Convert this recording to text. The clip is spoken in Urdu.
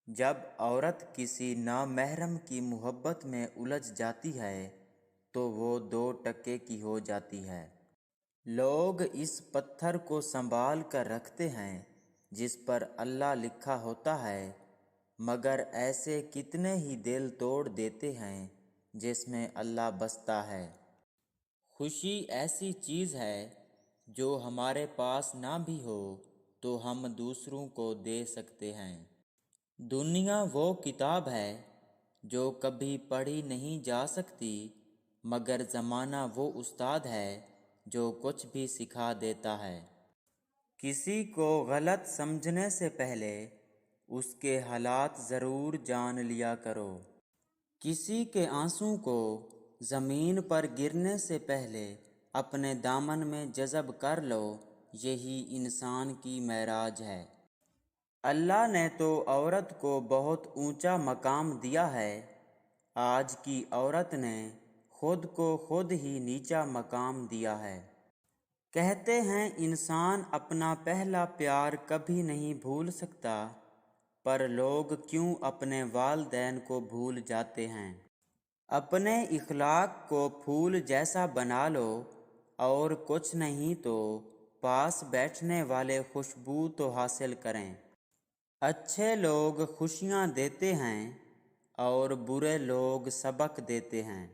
جب عورت کسی نامحرم کی محبت میں الجھ جاتی ہے تو وہ 2 ٹکے کی ہو جاتی ہے۔ لوگ اس پتھر کو سنبھال کر رکھتے ہیں جس پر اللہ لکھا ہوتا ہے، مگر ایسے کتنے ہی دل توڑ دیتے ہیں جس میں اللہ بستا ہے۔ خوشی ایسی چیز ہے جو ہمارے پاس نہ بھی ہو تو ہم دوسروں کو دے سکتے ہیں۔ دنیا وہ کتاب ہے جو کبھی پڑھی نہیں جا سکتی، مگر زمانہ وہ استاد ہے جو کچھ بھی سکھا دیتا ہے۔ کسی کو غلط سمجھنے سے پہلے اس کے حالات ضرور جان لیا کرو۔ کسی کے آنسوں کو زمین پر گرنے سے پہلے اپنے دامن میں جذب کر لو، یہی انسان کی معراج ہے۔ اللہ نے تو عورت کو بہت اونچا مقام دیا ہے، آج کی عورت نے خود کو خود ہی نیچا مقام دیا ہے۔ کہتے ہیں انسان اپنا پہلا پیار کبھی نہیں بھول سکتا، پر لوگ کیوں اپنے والدین کو بھول جاتے ہیں۔ اپنے اخلاق کو پھول جیسا بنا لو، اور کچھ نہیں تو پاس بیٹھنے والے خوشبو تو حاصل کریں۔ اچھے لوگ خوشیاں دیتے ہیں اور برے لوگ سبق دیتے ہیں۔